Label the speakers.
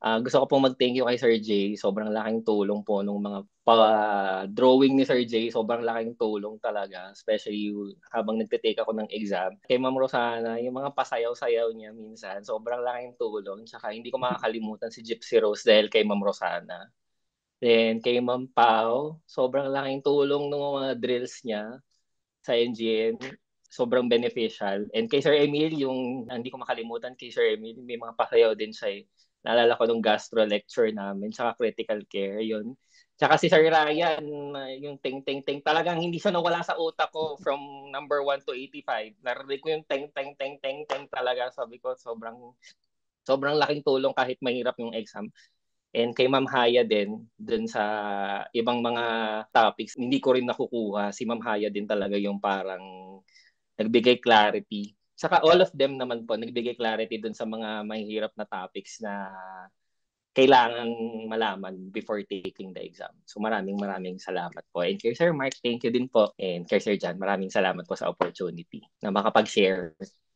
Speaker 1: Gusto ko pong mag-thank you kay Sir Jay. Sobrang laking tulong po nung mga pa-drawing ni Sir Jay. Sobrang laking tulong talaga. Especially habang nagte-take ako ng exam. Kay Ma'am Rosana, yung mga pasayaw-sayaw niya minsan, sobrang laking tulong. Tsaka hindi ko makakalimutan si Gypsy Rose dahil kay Ma'am Rosana. Then kay Ma'am Pao, sobrang laking tulong ng mga drills niya sa NGN. Sobrang beneficial. And kay Sir Emil, yung hindi ko makalimutan kay Sir Emil, may mga pasayaw din siya eh. Naalala ko nung gastro lecture namin, tsaka critical care, yun. Tsaka si Sir Ryan, yung ting ting ting, talagang hindi siya nawala sa utak ko from number 1 to 85. Narinig ko yung ting ting ting ting ting talaga. Sabi ko, sobrang sobrang laking tulong kahit mahirap yung exam. And kay Ma'am Haya din, dun sa ibang mga topics, hindi ko rin nakukuha. Si Ma'am Haya din talaga yung parang nagbigay clarity. Saka all of them naman po, nagbigay clarity dun sa mga mahihirap na topics na kailangan malaman before taking the exam. So maraming maraming salamat po. And kay Sir Mark, thank you din po. And kay Sir John, maraming salamat po sa opportunity na makapag-share.